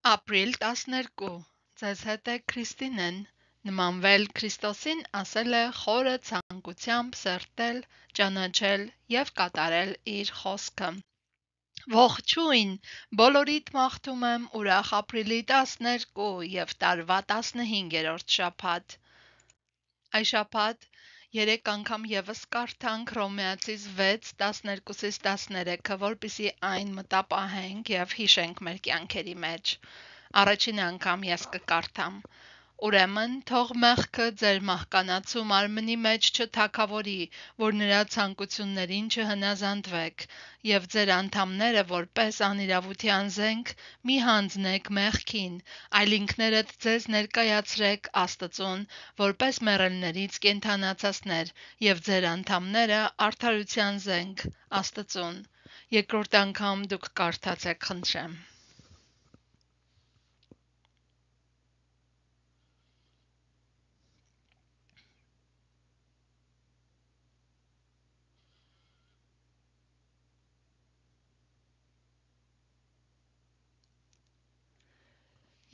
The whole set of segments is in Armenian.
Ապրիլ 12 Ձեզ հետ է Քրիստինեն, նմանվել Քրիստոսին ասել է խորը ցանկությամբ սերտել, ճանաչել և կատարել իր խոսքը։ Ողջույն, բոլորիդ մաղթում եմ ուրախ ապրիլի 12 և տարվա 15-րդ շաբաթ։ Այս շաբաթ 3 անգամ ևս կարդանք Հռոմեացիս 6:12-13, որպեսզի այն մտապահենք և հիշենք մեր կյանքերի մեջ։ Առաջին անգամ ես կկարդամ. Ուրեմն թող մեղքը ձեր մահկանացու մարմնի մեջ չթագավորի, որ նրա ցանկություններին չհնազանդվեք, և ձեր անդամները որպես անիրավության զենք մի հանձնեք մեղքին, այլ ինքներդ ձեզ ներկայացրեք Աստծուն, որպես մեռելներից կենդանացածներ, և ձեր անդամները արդարության զենք Աստծուն։ Երկրորդ անգամ դուք կարդացեք, խնդրեմ։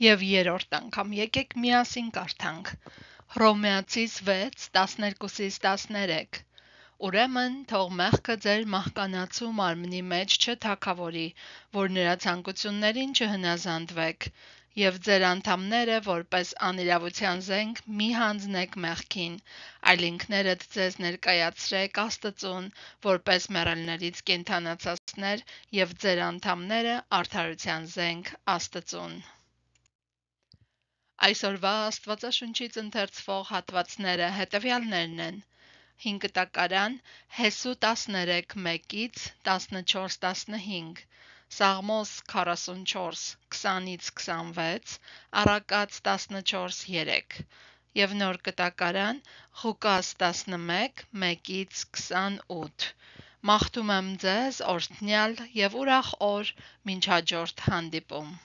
Եվ երրորդ անգամ եկեք միասին կարդանք Հռոմեացիս 6:12-13 Ուրեմն թող մեղքը ձեր մահկանացու մարմնի մեջ չթագավորի, որ նրա ցանկություններին չհնազանդվեք, և ձեր անդամները որպես անիրավության զենք մի հանձնեք մեղքին, այլ ինքներդ ձեզ ներկայացրեք Աստծուն, որպես մեռելներից կենդանացածներ, և ձեր անդամները արդարության զենք Աստծուն։ Այսօրվա Աստվածաշունչից ընթերցվող հատվածները հետևյալներն են. 5 տակարան Հեսու 13:1-14-15 Սաղմոս 44 20-26 Առակաց 14:3 և նոր կտակարան Ղուկաս 11:1-28 Մաղթում եմ ձեզ օրհնյալ և ուրախ օր մինչ հաջորդ հանդիպում։